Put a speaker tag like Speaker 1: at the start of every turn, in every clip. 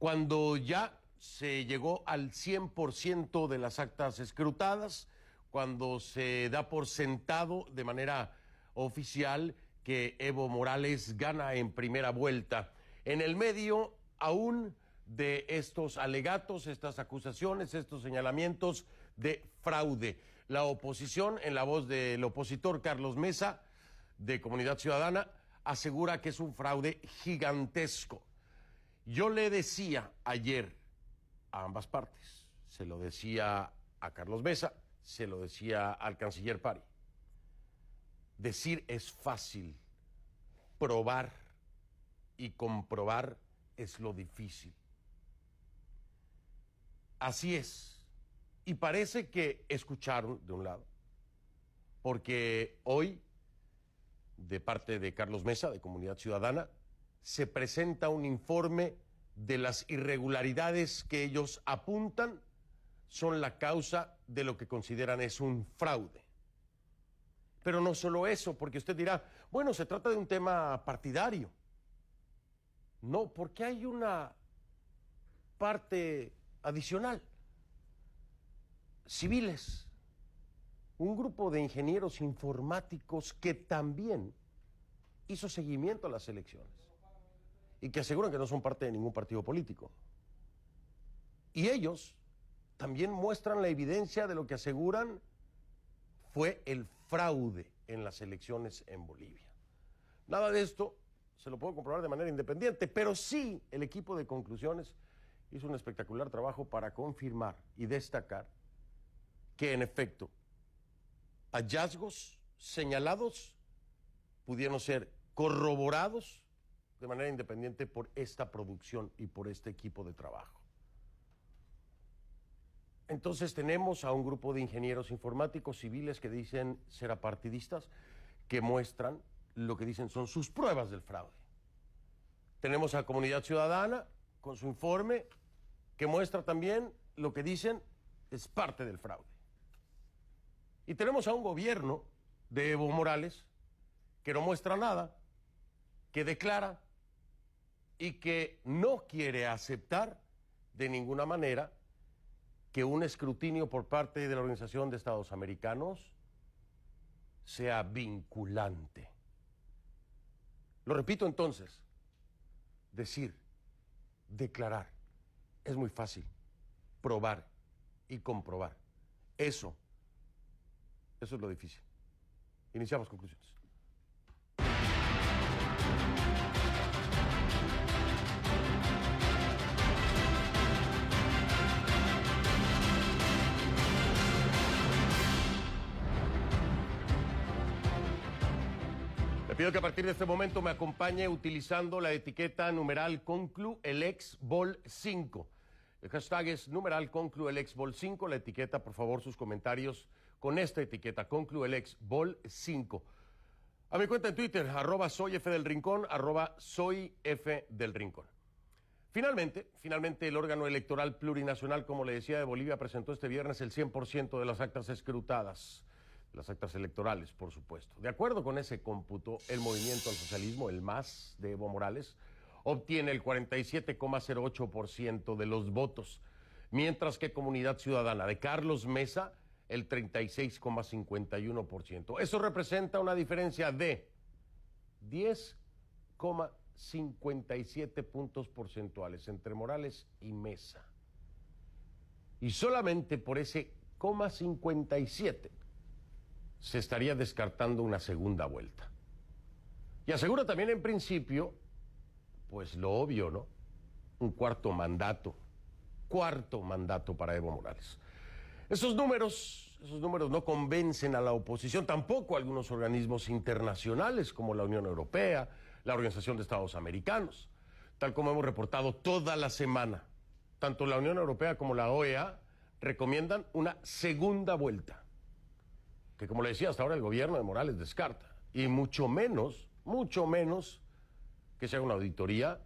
Speaker 1: Cuando ya se llegó al 100% de las actas escrutadas, cuando se da por sentado de manera oficial que Evo Morales gana en primera vuelta. En el medio aún de estos alegatos, estas acusaciones, estos señalamientos de fraude. La oposición, en la voz del opositor Carlos Mesa, de Comunidad Ciudadana, asegura que es un fraude gigantesco. Yo le decía ayer a ambas partes, se lo decía a Carlos Mesa, se lo decía al canciller Pari. Decir es fácil, probar y comprobar es lo difícil. Así es. Y parece que escucharon de un lado, porque hoy, de parte de Carlos Mesa, de Comunidad Ciudadana, se presenta un informe de las irregularidades que ellos apuntan son la causa de lo que consideran es un fraude. Pero no solo eso, porque usted dirá, bueno, se trata de un tema partidario. No, porque hay una parte adicional. Civiles, un grupo de ingenieros informáticos que también hizo seguimiento a las elecciones y que aseguran que no son parte de ningún partido político. Y ellos también muestran la evidencia de lo que aseguran fue el fraude en las elecciones en Bolivia. Nada de esto se lo puedo comprobar de manera independiente, pero sí el equipo de conclusiones hizo un espectacular trabajo para confirmar y destacar que en efecto hallazgos señalados pudieron ser corroborados de manera independiente por esta producción y por este equipo de trabajo. Entonces tenemos a un grupo de ingenieros informáticos civiles que dicen ser apartidistas, que muestran lo que dicen son sus pruebas del fraude. Tenemos a Comunidad Ciudadana con su informe que muestra también lo que dicen es parte del fraude. Y tenemos a un gobierno de Evo Morales que no muestra nada, que declara y que no quiere aceptar de ninguna manera que un escrutinio por parte de la Organización de Estados Americanos sea vinculante. Lo repito entonces, decir, declarar, es muy fácil, probar y comprobar. Eso es lo difícil. Iniciamos conclusiones. Le pido que a partir de este momento me acompañe utilizando la etiqueta numeral ConcluElexVol5. El hashtag es numeral ConcluElexVol5. La etiqueta, por favor, sus comentarios con esta etiqueta, ConcluElexVol5. A mi cuenta en Twitter, @soyfdelrincón, @soyfdelrincón. Finalmente, el órgano electoral plurinacional, como le decía, de Bolivia, presentó este viernes el 100% de las actas escrutadas. Las actas electorales, por supuesto. De acuerdo con ese cómputo, el Movimiento al Socialismo, el MAS de Evo Morales, obtiene el 47,08% de los votos, mientras que Comunidad Ciudadana de Carlos Mesa, el 36,51%. Eso representa una diferencia de 10,57 puntos porcentuales entre Morales y Mesa. Y solamente por ese 0,57 se estaría descartando una segunda vuelta. Y asegura también en principio, pues lo obvio, ¿no? Un cuarto mandato para Evo Morales. Esos números no convencen a la oposición, tampoco a algunos organismos internacionales como la Unión Europea, la Organización de Estados Americanos. Tal como hemos reportado toda la semana, tanto la Unión Europea como la OEA recomiendan una segunda vuelta, que como le decía, hasta ahora el gobierno de Morales descarta, y mucho menos que se haga una auditoría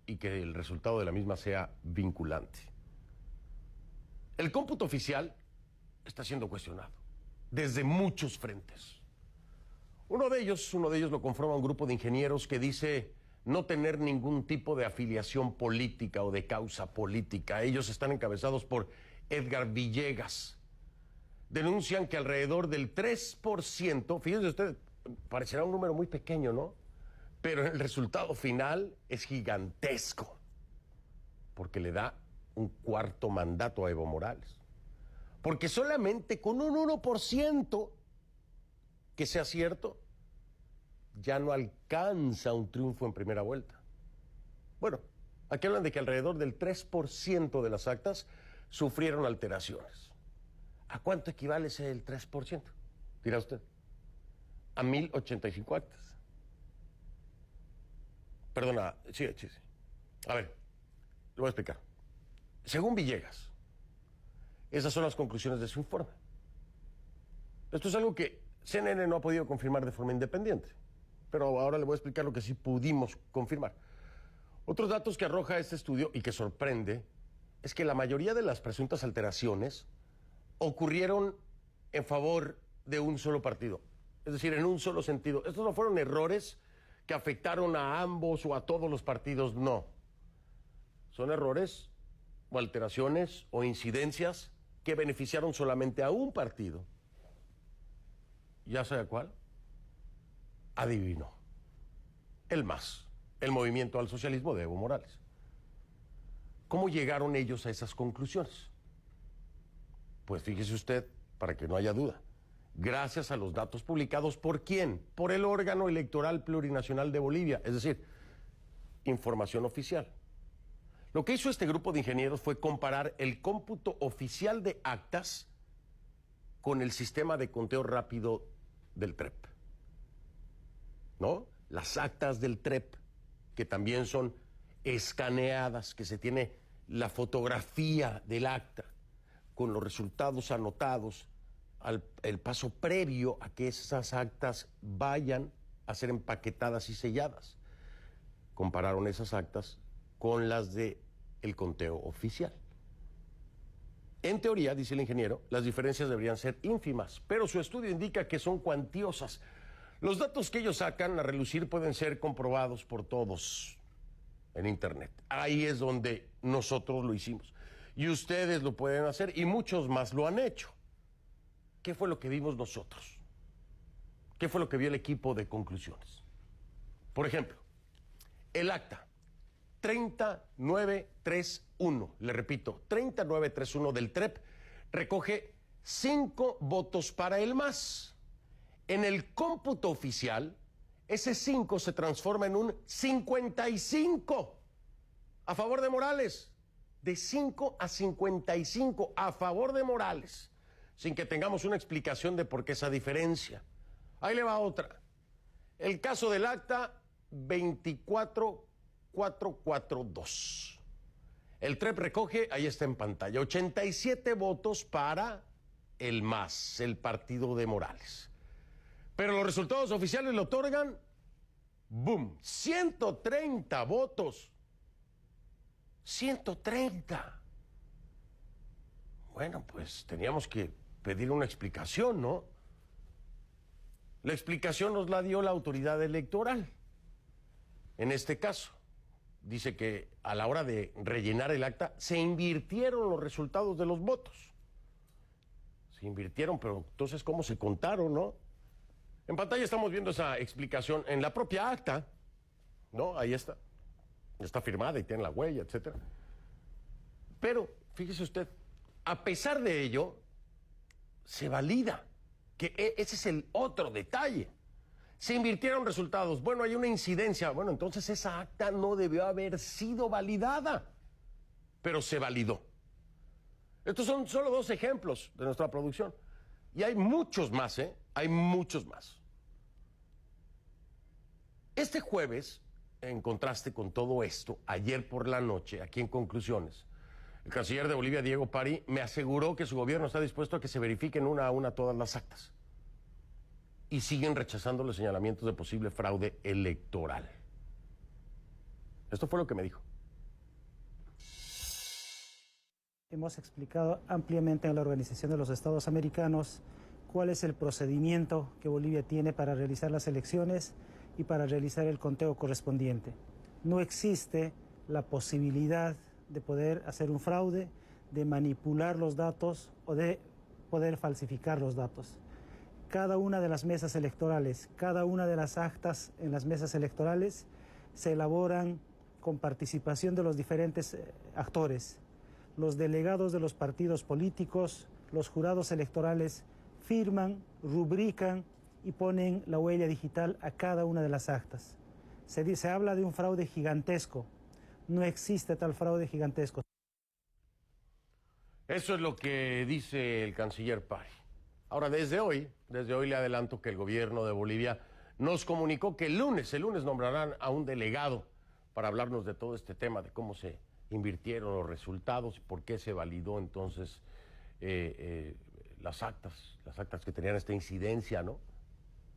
Speaker 1: y que el resultado de la misma sea vinculante. El cómputo oficial está siendo cuestionado desde muchos frentes. Uno de ellos lo conforma un grupo de ingenieros que dice no tener ningún tipo de afiliación política o de causa política. Ellos están encabezados por Edgar Villegas. Denuncian que alrededor del 3%, fíjense usted, parecerá un número muy pequeño, ¿no? Pero el resultado final es gigantesco, porque le da un cuarto mandato a Evo Morales. Porque solamente con un 1% que sea cierto, ya no alcanza un triunfo en primera vuelta. Bueno, aquí hablan de que alrededor del 3% de las actas sufrieron alteraciones. ¿A cuánto equivale ese el 3%? Dirá usted. A 1,085 actas. Perdona, sí. A ver, le voy a explicar. Según Villegas, esas son las conclusiones de su informe. Esto es algo que CNN no ha podido confirmar de forma independiente, pero ahora le voy a explicar lo que sí pudimos confirmar. Otros datos que arroja este estudio y que sorprende es que la mayoría de las presuntas alteraciones ocurrieron en favor de un solo partido, es decir, en un solo sentido. Estos no fueron errores que afectaron a ambos o a todos los partidos, no. Son errores o alteraciones o incidencias que beneficiaron solamente a un partido. ¿Ya sabe cuál? Adivinó. El MAS, el Movimiento al Socialismo de Evo Morales. ¿Cómo llegaron ellos a esas conclusiones? Pues fíjese usted, para que no haya duda, gracias a los datos publicados ¿por quién? Por el órgano electoral plurinacional de Bolivia, es decir, información oficial. Lo que hizo este grupo de ingenieros fue comparar el cómputo oficial de actas con el sistema de conteo rápido del TREP. ¿No? Las actas del TREP, que también son escaneadas, que se tiene la fotografía del acta con los resultados anotados, el paso previo a que esas actas vayan a ser empaquetadas y selladas. Compararon esas actas con las del conteo oficial. En teoría, dice el ingeniero, las diferencias deberían ser ínfimas, pero su estudio indica que son cuantiosas. Los datos que ellos sacan a relucir pueden ser comprobados por todos en Internet. Ahí es donde nosotros lo hicimos. Y ustedes lo pueden hacer y muchos más lo han hecho. ¿Qué fue lo que vimos nosotros? ¿Qué fue lo que vio el equipo de conclusiones? Por ejemplo, el acta 3931, le repito, 3931 del TREP recoge 5 votos para el MAS. En el cómputo oficial, ese 5 se transforma en un 55 a favor de Morales. De 5 a 55 a favor de Morales, sin que tengamos una explicación de por qué esa diferencia. Ahí le va otra. El caso del acta 24442. El TREP recoge, ahí está en pantalla, 87 votos para el MAS, el partido de Morales. Pero los resultados oficiales le otorgan, ¡boom!, 130 votos. 130. Bueno, pues teníamos que pedir una explicación, ¿no? La explicación nos la dio la autoridad electoral. En este caso, dice que a la hora de rellenar el acta se invirtieron los resultados de los votos. Se invirtieron, pero entonces, ¿cómo se contaron, no? En pantalla estamos viendo esa explicación en la propia acta, ¿no? Ahí está. Está firmada y tiene la huella, etcétera. Pero, fíjese usted, a pesar de ello, se valida, que ese es el otro detalle. Se invirtieron resultados. Bueno, hay una incidencia. Bueno, entonces esa acta no debió haber sido validada, pero se validó. Estos son solo 2 ejemplos de nuestra producción. Y hay muchos más, ¿eh? Hay muchos más. Este jueves, en contraste con todo esto, ayer por la noche, aquí en Conclusiones, el canciller de Bolivia, Diego Pari, me aseguró que su gobierno está dispuesto a que se verifiquen una a una todas las actas. Y siguen rechazando los señalamientos de posible fraude electoral. Esto fue lo que me dijo.
Speaker 2: Hemos explicado ampliamente en la Organización de los Estados Americanos cuál es el procedimiento que Bolivia tiene para realizar las elecciones y para realizar el conteo correspondiente. no existe la posibilidad de poder hacer un fraude, de manipular los datos o de poder falsificar los datos. Cada una de las mesas electorales, cada una de las actas en las mesas electorales se elaboran con participación de los diferentes actores. Los delegados de los partidos políticos, los jurados electorales firman, rubrican y ponen la huella digital a cada una de las actas. Se habla de un fraude gigantesco. No existe tal fraude gigantesco.
Speaker 1: Eso es lo que dice el canciller Pari. Ahora, desde hoy le adelanto que el gobierno de Bolivia nos comunicó que el lunes nombrarán a un delegado para hablarnos de todo este tema, de cómo se invirtieron los resultados y por qué se validó entonces las actas que tenían esta incidencia, ¿no?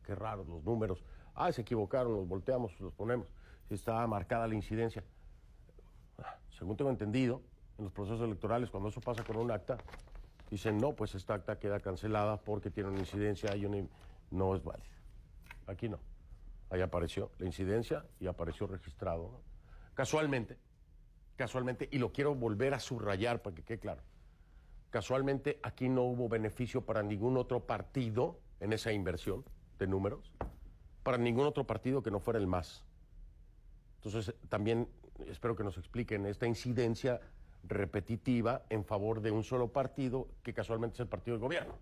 Speaker 1: Qué raro, los números. Ah, se equivocaron, los volteamos, los ponemos. Si está marcada la incidencia. Según tengo entendido, en los procesos electorales, cuando eso pasa con un acta, dicen, no, pues esta acta queda cancelada porque tiene una incidencia y no es válida. Aquí no. Ahí apareció la incidencia y apareció registrado, ¿no? Casualmente, y lo quiero volver a subrayar para que quede claro, casualmente aquí no hubo beneficio para ningún otro partido en esa inversión de números, para ningún otro partido que no fuera el MAS. Entonces, también espero que nos expliquen esta incidencia repetitiva en favor de un solo partido, que casualmente es el partido del gobierno.